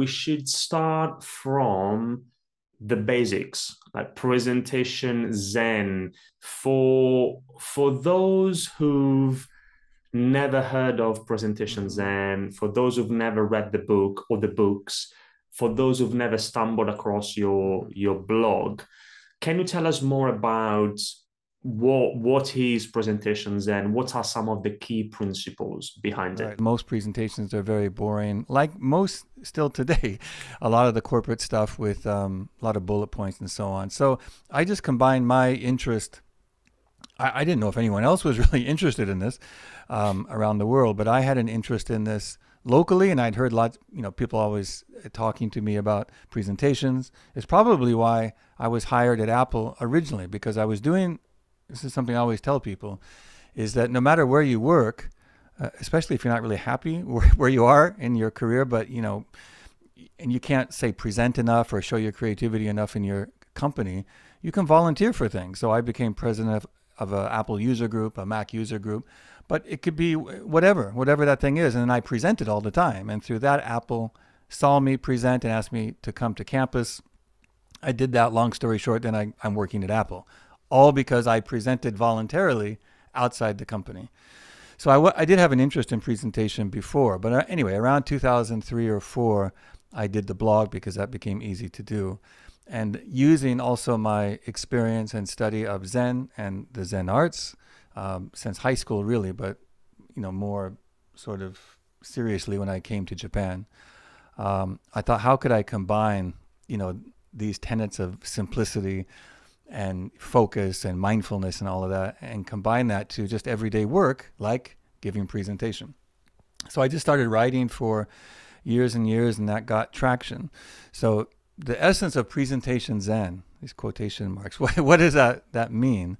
we should start from the basics, like presentation Zen, for those who've never heard of presentation Hmm. Zen, for those who've never read the book or the books, for those who've never stumbled across Hmm. your blog. Can you tell us more about what is presentation Zen? What are some of the key principles behind it? Right. Most presentations are very boring, like most still today. A lot of the corporate stuff with a lot of bullet points and so on. So I just combined my interest. I didn't know if anyone else was really interested in this around the world, but I had an interest in this locally, and I'd heard lots, people always talking to me about presentations. It's probably why I was hired at Apple originally, because I was doing, this is something I always tell people, is that no matter where you work, especially if you're not really happy where you are in your career, but and you can't say present enough or show your creativity enough in your company, you can volunteer for things. So I became president of an Apple user group, a Mac user group, but it could be whatever that thing is. And then I presented all the time. And through that, Apple saw me present and asked me to come to campus. I did that. Long story short, then I'm working at Apple, all because I presented voluntarily outside the company. So I did have an interest in presentation before, but anyway, around 2003 or 4, I did the blog because that became easy to do. And using also my experience and study of Zen and the Zen arts since high school, really, but more sort of seriously when I came to Japan, I thought, how could I combine, these tenets of simplicity and focus and mindfulness and all of that, and combine that to just everyday work like giving presentation. So I just started writing for years and years, and that got traction. So the essence of presentation Zen, these quotation marks, what does that mean?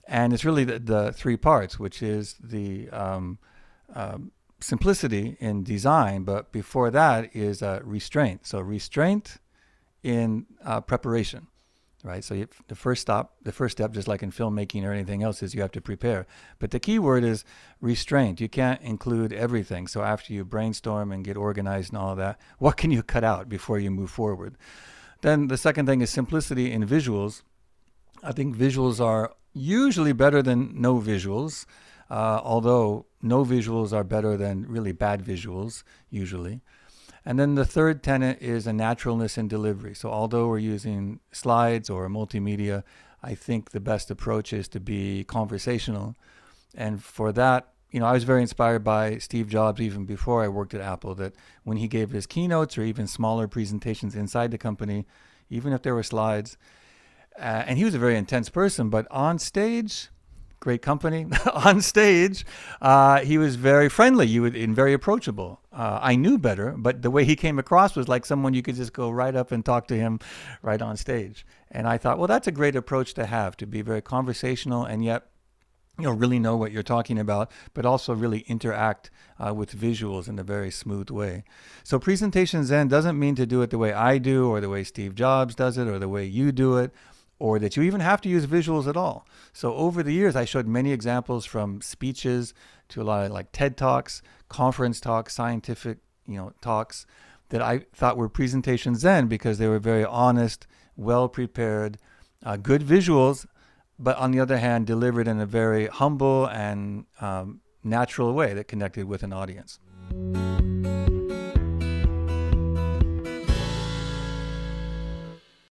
And it's really the three parts, which is the simplicity in design, but before that is restraint. So restraint in preparation, right? So the first step, just like in filmmaking or anything else, is you have to prepare. But the key word is restraint. You can't include everything. So after you brainstorm and get organized and all of that, what can you cut out before you move forward? Then the second thing is simplicity in visuals. I think visuals are usually better than no visuals, although no visuals are better than really bad visuals, usually. And then the third tenet is a naturalness and delivery. So although we're using slides or multimedia, I think the best approach is to be conversational. And for that, I was very inspired by Steve Jobs even before I worked at Apple, that when he gave his keynotes or even smaller presentations inside the company, even if there were slides, and he was a very intense person, but on stage, great company. On stage, he was very friendly, and very approachable. I knew better, but the way he came across was like someone you could just go right up and talk to him right on stage. And I thought, well, that's a great approach to have, to be very conversational and yet really know what you're talking about, but also really interact with visuals in a very smooth way. So presentation Zen doesn't mean to do it the way I do or the way Steve Jobs does it or the way you do it, or that you even have to use visuals at all. So over the years, I showed many examples from speeches to a lot of like TED Talks, conference talks, scientific, talks that I thought were presentation Zen because they were very honest, well prepared, good visuals, but on the other hand, delivered in a very humble and natural way that connected with an audience.